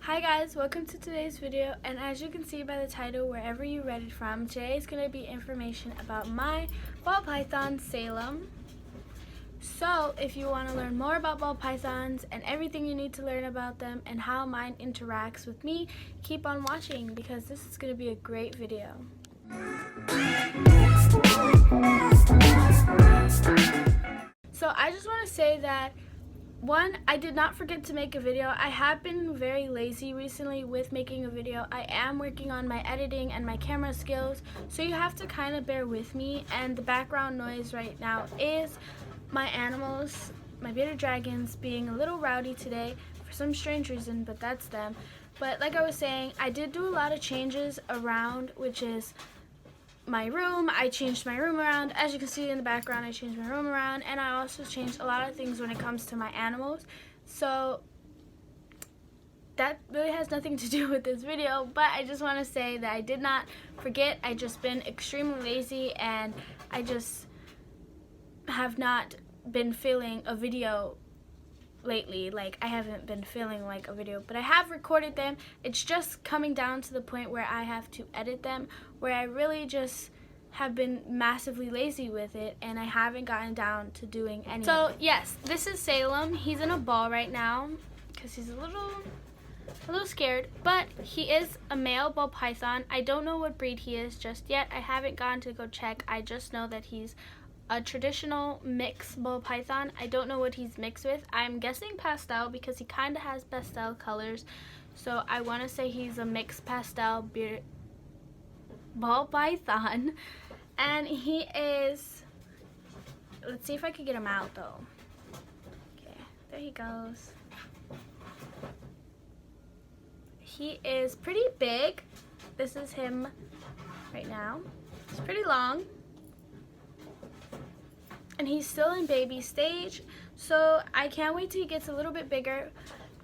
Hi guys, welcome to today's video, and as you can see by the title, wherever you read it from, today is going to be information about my ball python, Salem. So if you want to learn more about ball pythons and everything you need to learn about them and how mine interacts with me, keep on watching because this is going to be a great video. So I just want to say that one, I did not forget to make a video. I have been very lazy recently with making a video. I am working on my editing and my camera skills, so you have to kind of bear with me. And the background noise right now is my animals, my bearded dragons, being a little rowdy today for some strange reason, but that's them. But like I was saying, I did do a lot of changes around, which is my room. I changed my room around. As you can see in the background, I changed my room around, and I also changed a lot of things when it comes to my animals. So that really has nothing to do with this video, but I just want to say that I did not forget. I just been extremely lazy, and I just have not been feeling a video lately. Like, I haven't been feeling like a video, but I have recorded them. It's just coming down to the point where I have to edit them, where I really just have been massively lazy with it, and I haven't gotten down to doing anything. So yes, this is Salem. He's in a ball right now because he's a little scared, but he is a male ball python. I don't know what breed he is just yet. I haven't gone to go check. I just know that he's a traditional mixed ball python. I don't know what he's mixed with. I'm guessing pastel because he kind of has pastel colors. So I want to say he's a mixed pastel ball python. And he is, let's see if I can get him out though. Okay, there he goes. He is pretty big. This is him right now. He's pretty long. And he's still in baby stage, so I can't wait till he gets a little bit bigger.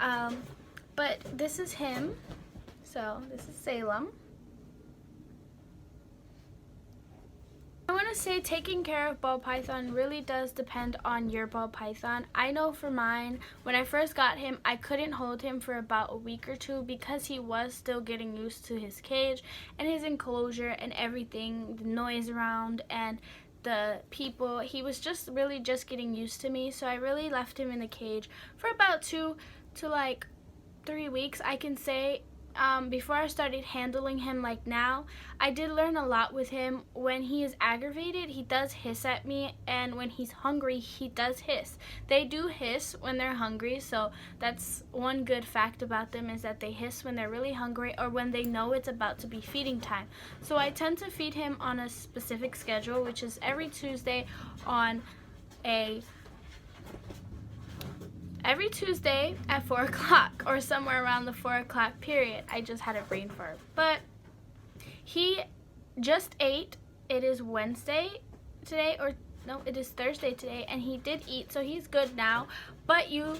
But this is him. So this is Salem. I want to say taking care of ball python really does depend on your ball python. I know for mine, when I first got him, I couldn't hold him for about a week or two because he was still getting used to his cage and his enclosure and everything, the noise around and the people. He was just really just getting used to me, so I really left him in the cage for about 2 to 3 weeks, I can say. Before I started handling him like now, I did learn a lot with him. When he is aggravated, he does hiss at me, and when he's hungry, he does hiss. They do hiss when they're hungry, so that's one good fact about them, is that they hiss when they're really hungry or when they know it's about to be feeding time. So I tend to feed him on a specific schedule, which is every Tuesday at 4 o'clock or somewhere around the 4 o'clock period. I just had a brain fart. But he just ate. It is Wednesday today, or no, it is Thursday today, and he did eat, so he's good now. But you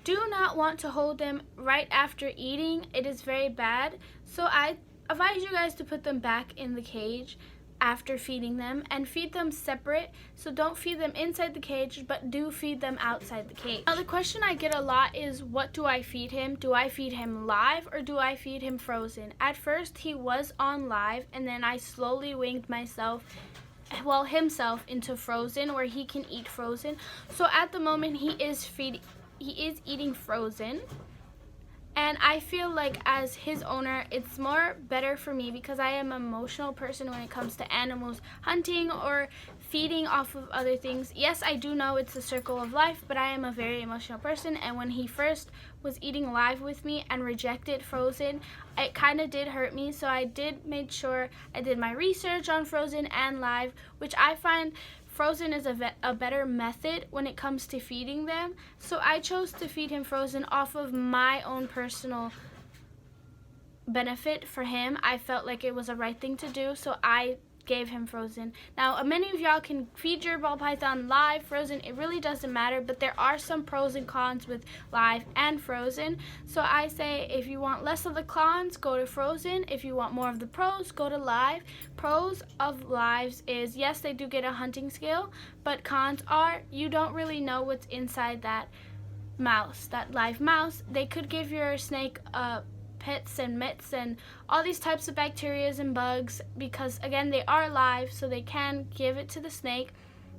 do not want to hold him right after eating. It is very bad. So I advise you guys to put them back in the cage after feeding them, and feed them separate. So don't feed them inside the cage, but do feed them outside the cage. Now the question I get a lot is, what do I feed him? Do I feed him live or do I feed him frozen? At first he was on live, and then I slowly winged himself into frozen, where he can eat frozen. So at the moment he is eating frozen. And I feel like as his owner, it's more better for me because I am an emotional person when it comes to animals, hunting or feeding off of other things. Yes, I do know it's the circle of life, but I am a very emotional person. And when he first was eating live with me and rejected frozen, it kind of did hurt me. So I did make sure I did my research on frozen and live, which I find frozen is a better method when it comes to feeding them. So I chose to feed him frozen off of my own personal benefit for him. I felt like it was the right thing to do, so I gave him frozen. Now, many of y'all can feed your ball python live, frozen. It really doesn't matter, but there are some pros and cons with live and frozen. So I say if you want less of the cons, go to frozen. If you want more of the pros, go to live. Pros of lives is, yes, they do get a hunting skill, but cons are you don't really know what's inside that mouse, that live mouse. They could give your snake a pits and mitts and all these types of bacteria and bugs, because again, they are live, so they can give it to the snake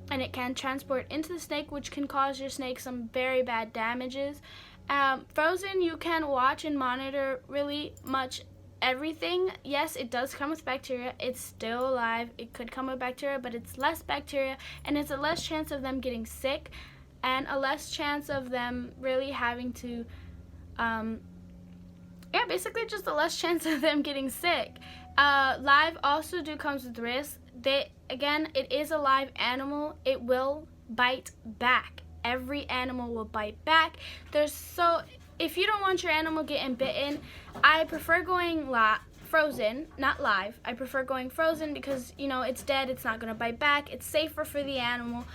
and it can transport into the snake, which can cause your snake some very bad damages. Frozen, you can watch and monitor really much everything. Yes, it does come with bacteria. It's still alive. It could come with bacteria, but it's less bacteria, and it's a less chance of them getting sick, and a less chance of them really having to, basically just a less chance of them getting sick. Live also comes with risks. Again, it is a live animal. It will bite back. Every animal will bite back. If you don't want your animal getting bitten, I prefer going frozen, not live. I prefer going frozen because, it's dead, it's not going to bite back, it's safer for the animal.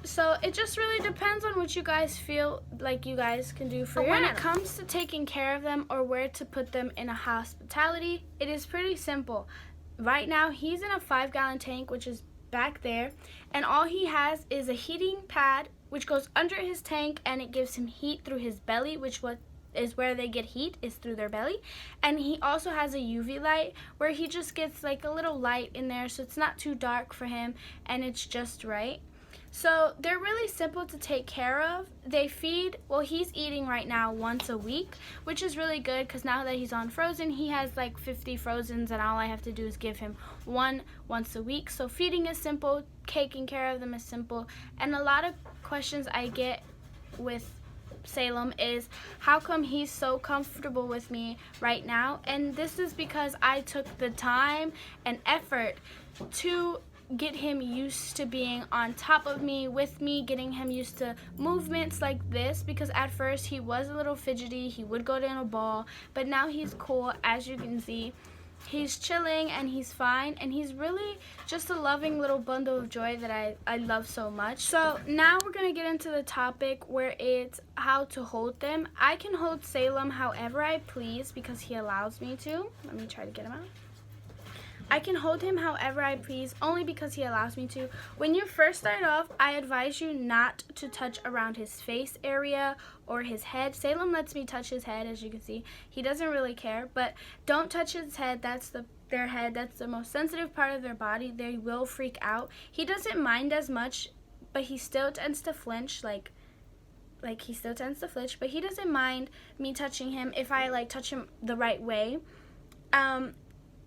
So it just really depends on what you guys feel like you guys can do for your animal. When it comes to taking care of them or where to put them in a hospitality, it is pretty simple. Right now, he's in a 5-gallon tank, which is back there, and all he has is a heating pad which goes under his tank, and it gives him heat through his belly, which is where they get heat, is through their belly. And he also has a UV light where he just gets like a little light in there, so it's not too dark for him and it's just right. So they're really simple to take care of. They feed, he's eating right now once a week, which is really good because now that he's on frozen, he has like 50 frozens, and all I have to do is give him one once a week. So feeding is simple, taking care of them is simple. And a lot of questions I get with Salem is, how come he's so comfortable with me right now? And this is because I took the time and effort to get him used to being on top of me, with me, getting him used to movements like this, because at first he was a little fidgety, he would go down a ball, but now he's cool. As you can see, he's chilling and he's fine, and he's really just a loving little bundle of joy that I love so much. So now we're going to get into the topic where it's how to hold them. I can hold Salem however I please because he allows me to. Let me try to get him out. I can hold him however I please only because he allows me to. When you first start off, I advise you not to touch around his face area or his head. Salem lets me touch his head, as you can see. He doesn't really care, but don't touch his head. Their head. That's the most sensitive part of their body. They will freak out. He doesn't mind as much, but he still tends to flinch, but he doesn't mind me touching him if I touch him the right way.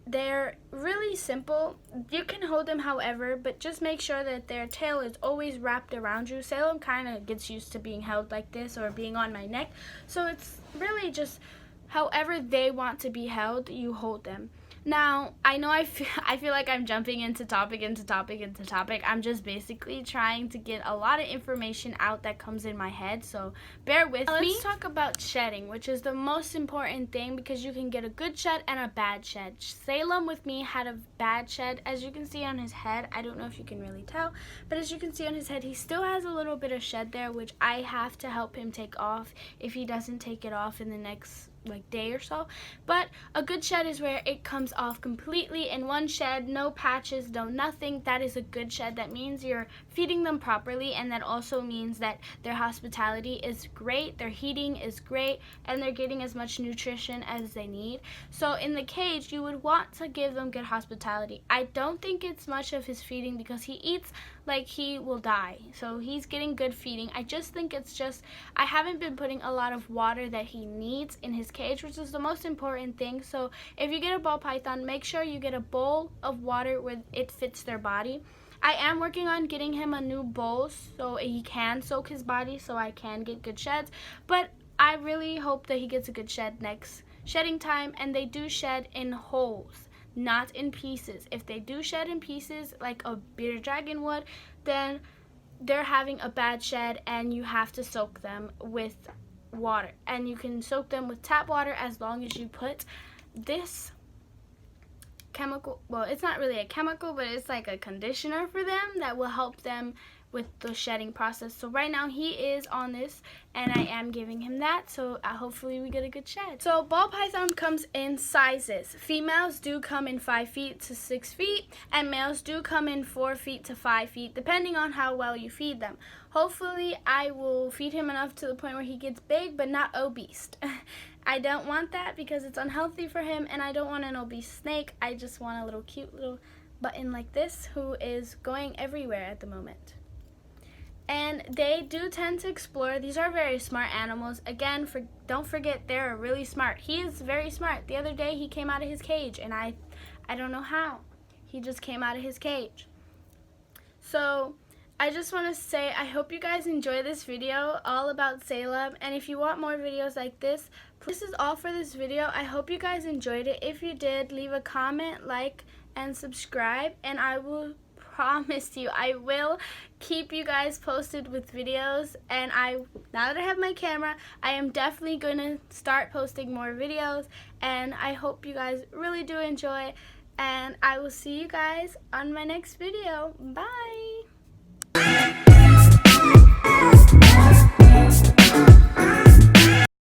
They're really simple. You can hold them however, but just make sure that their tail is always wrapped around you. Salem kind of gets used to being held like this or being on my neck. So it's really just however they want to be held, you hold them. Now, I know I feel like I'm jumping into topic. I'm just basically trying to get a lot of information out that comes in my head, so bear with me. Let's talk about shedding, which is the most important thing because you can get a good shed and a bad shed. Salem with me had a bad shed, as you can see on his head. I don't know if you can really tell, but as you can see on his head, he still has a little bit of shed there, which I have to help him take off if he doesn't take it off in the next day or so. But a good shed is where it comes off completely in one shed, no patches, no nothing. That is a good shed. That means you're feeding them properly, and that also means that their hospitality is great, their heating is great, and they're getting as much nutrition as they need. So in the cage, you would want to give them good hospitality. I don't think it's much of his feeding because he eats like he will die, so he's getting good feeding. I just think I haven't been putting a lot of water that he needs in his cage, which is the most important thing. So if you get a ball python, make sure you get a bowl of water where it fits their body. I am working on getting him a new bowl so he can soak his body, so I can get good sheds, but I really hope that he gets a good shed next shedding time. And they do shed in wholes, not in pieces. If they do shed in pieces like a bearded dragon would, then they're having a bad shed, and you have to soak them with water. And you can soak them with tap water as long as you put this chemical, well, it's not really a chemical, but it's like a conditioner for them that will help them with the shedding process. So right now he is on this, and I am giving him that, so hopefully we get a good shed. So ball python comes in sizes. Females do come in 5 feet to 6 feet, and males do come in 4 feet to 5 feet, depending on how well you feed them. Hopefully I will feed him enough to the point where he gets big but not obese. I don't want that because it's unhealthy for him, and I don't want an obese snake. I just want a little cute little button like this who is going everywhere at the moment. And they do tend to explore. These are very smart animals. Again, don't forget, they're really smart. He is very smart. The other day he came out of his cage, and I don't know how. He just came out of his cage. So I just want to say I hope you guys enjoy this video all about Salem, and if you want more videos like this, this is all for this video. I hope you guys enjoyed it. If you did, leave a comment, like, and subscribe, and I will promise you I will keep you guys posted with videos. And now that I have my camera, I am definitely going to start posting more videos, and I hope you guys really do enjoy, and I will see you guys on my next video. Bye.